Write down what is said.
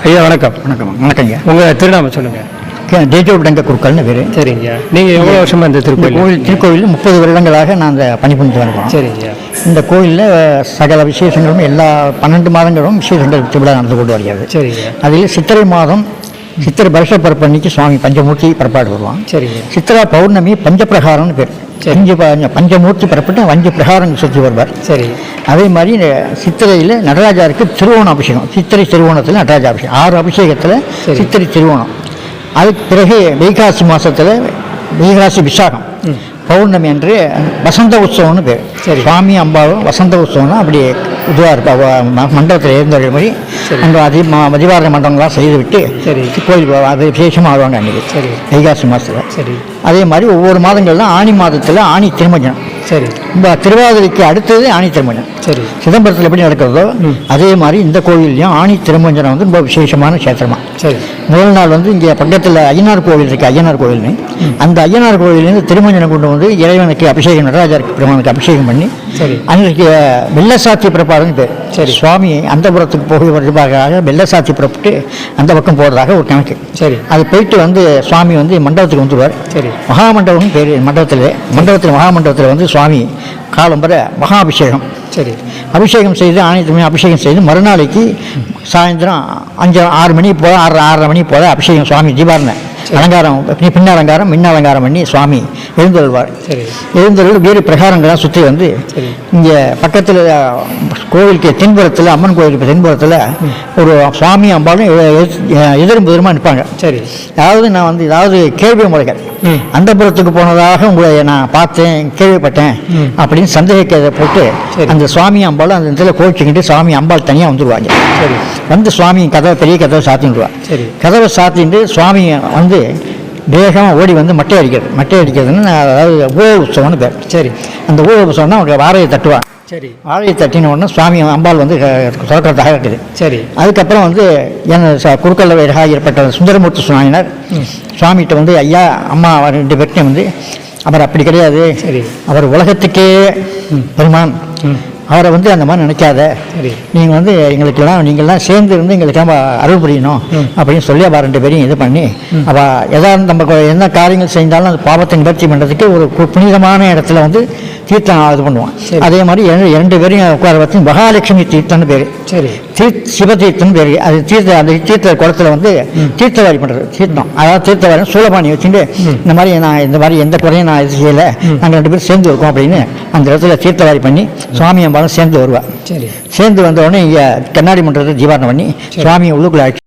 ஐயா வணக்கம். வணக்கங்க. உங்கள் திருநாமம் சொல்லுங்கள். தேஜோவிடங்க குருக்கள்னு பேர். சரிங்க. நீங்கள் எவ்வளோ வருஷமாக இந்த திருக்கோவில் 30 வருடங்களாக நான் அந்த பணி பண்ணிட்டு வருவோம். சரிங்க. இந்த கோயிலில் சகல விசேஷங்களும் எல்லா 12 மாதங்களும் விசேஷங்கள் திருவிழா நடந்து கொண்டு வருகிறது. சரிங்க. அதில் சித்திரை மாதம் சித்திரை வருஷ பிறப்பு அன்னைக்கு சுவாமி பஞ்சமூர்த்தி புறப்பாடு வருவான். சரிங்க. சித்திரா பௌர்ணமி பஞ்சபிரகாரம்னு பேர். பஞ்சமூர்த்தி புறப்பட்டு வஞ்ச பிரகாரம் சுற்றி வருவார். சரி. அதே மாதிரி சித்திரையில் நடராஜாருக்கு திருவோண அபிஷேகம். சித்திரை திருவோணத்தில் நடராஜ அபிஷேகம் 6 அபிஷேகத்தில் சித்திரை திருவோணம். அதுக்கு பிறகு வைகாசி மாதத்தில் வைகாசி விசாகம் பௌர்ணமி அன்று வசந்த உற்சவம்னு பேர். சுவாமி அம்பாவும் வசந்த உற்சவம்னா அப்படி இதுவாக இருப்பா மண்டபத்தில் இருந்த மாதிரி அங்கே மதிவாரண மண்டபங்கள்லாம் செய்துவிட்டு கோயில் அது விசேஷமாக ஆடுவாங்க அன்றைக்கி. வைகாசி மாதத்தில். சரி. அதே மாதிரி ஒவ்வொரு மாதங்கள்லாம் ஆனி மாதத்தில் ஆனி திருமஞ்சனம். சரி. இந்த திருவாதிரைக்கு அடுத்தது ஆனி திருமஞ்சனம். சரி. சிதம்பரத்தில் எப்படி நடக்கிறதோ அதே மாதிரி இந்த கோயிலையும் ஆனி திருமஞ்சனம் வந்து ரொம்ப விசேஷமான கஷேத்திரமா. சரி. முதல் நாள் வந்து இங்கே பக்கத்தில் ஐயனார் கோவில் இருக்குது. ஐயனார் கோயில்னு அந்த ஐயனார் கோயிலேருந்து திருமஞ்சனம் கொண்டு வந்து இறைவனுக்கு அபிஷேகம் நடராஜருக்கு பெருமானுக்கு அபிஷேகம் பண்ணி அன்றைக்கு வெள்ளசாத்தி பிறப்பாடுன்னு பேர். சரி. சுவாமி அந்தபுரத்துக்கு போகிறதுக்காக வெள்ளசாத்தி புறப்பட்டு அந்த பக்கம் போகிறதாக ஒரு கணக்கு. சரி. அது போயிட்டு வந்து சுவாமி வந்து மண்டபத்துக்கு வந்துடுவார். சரி. மகாமண்டபம்னு பேர். மண்டபத்தில் மகாமண்டபத்தில் வந்து சுவாமி காலம்பர மகாபிஷேகம். சரி. அபிஷேகம் செய்து ஆணையத்துமே அபிஷேகம் செய்து மறுநாளைக்கு சாயந்தரம் 5-6 மணி போல் 6:30 மணி போல் அபிஷேகம் சுவாமி தீபாரண அலங்காரம் பின்னலங்காரம் மின்னலங்காரம் பண்ணி சுவாமி எழுந்தருள்வார். எழுந்தருள் வேறு பிரகாரங்கள்லாம் சுற்றி வந்து இங்கே பக்கத்தில் கோவிலுக்கு தென்புறத்தில் அம்மன் கோவிலுக்கு தென்புறத்தில் ஒரு சுவாமி அம்பாலும் எதிரும் எதிரமாக நிற்பாங்க. சரி. அதாவது நான் வந்து ஏதாவது கேள்வி முறைகள் அந்த புறத்துக்கு போனதாக உங்களை நான் பார்த்தேன் கேள்விப்பட்டேன் அப்படின்னு சந்தேகத்தை போட்டு அந்த சுவாமி அம்பாலும் அந்த இடத்துல கோச்சிக்கிட்டு சுவாமி அம்பாள் தனியாக வந்துடுவாங்க. சரி. வந்து சுவாமி பெரிய கதவை சாத்திடுவார். சரி. கதவை சாத்திட்டு சுவாமி வந்து வேகமாக ஓடி வந்து மட்டை அடிக்கிறதுன்னு அதாவது ஊழ உற்சவம்னு பேர். சரி. அந்த ஊழ உற்சவம்னா அவங்க வாழையை தட்டுவாங்க. சரி. வாழையை தட்டின உடனே சுவாமி அம்பாள் வந்து தொடக்கிறதாக இருக்குது. சரி. அதுக்கப்புறம் வந்து குறுக்கல்ல வேறாக ஏற்பட்ட சுந்தரமூர்த்தி சுவாமியினர் சுவாமிகிட்ட வந்து ஐயா அம்மா 2 பேர்ட்டையும் வந்து அவர் அப்படி கிடையாது. சரி. அவர் உலகத்துக்கே பெருமான். அவரை வந்து அந்த மாதிரி நினைக்காத. நீங்கள் வந்து எங்களுக்கெல்லாம் நீங்கள்லாம் சேர்ந்து இருந்து எங்களுக்கெல்லாம் அருள் புரியணும் அப்படின்னு சொல்லி அவள் 2 பேரையும் இது பண்ணி அவள் எதாவது நம்ம என்ன காரியங்கள் செய்தாலும் அந்த பாவத்தை நிவர்த்தி பண்ணுறதுக்கு ஒரு புனிதமான இடத்துல வந்து தீர்த்தம் இது பண்ணுவான். அதே மாதிரி 2 பேரையும் உட்கார வச்சு மகாலட்சுமி தீர்த்தம்னு பேர். சரி. சிவதீர்த்தம்னு பேர். அது அந்த தீர்த்த குளத்தில் வந்து தீர்த்தவாரி பண்ணுறது தீர்த்தம். அதாவது தீர்த்தவாரி சூலபாணி வச்சுட்டு இந்த மாதிரி எந்த குறையும் நான் இது செய்யலை நாங்கள் 2 பேரும் சேர்ந்து இருக்கோம் அப்படின்னு அந்த இடத்துல தீர்த்தவாரி பண்ணி சுவாமி அம்பாலும் சேர்ந்து வருவாள். சரி. சேர்ந்து வந்த உடனே இங்கே கண்ணாடி மன்றத்தை ஜீவாரணம் பண்ணி சுவாமியை உள்ளுக்குள்ள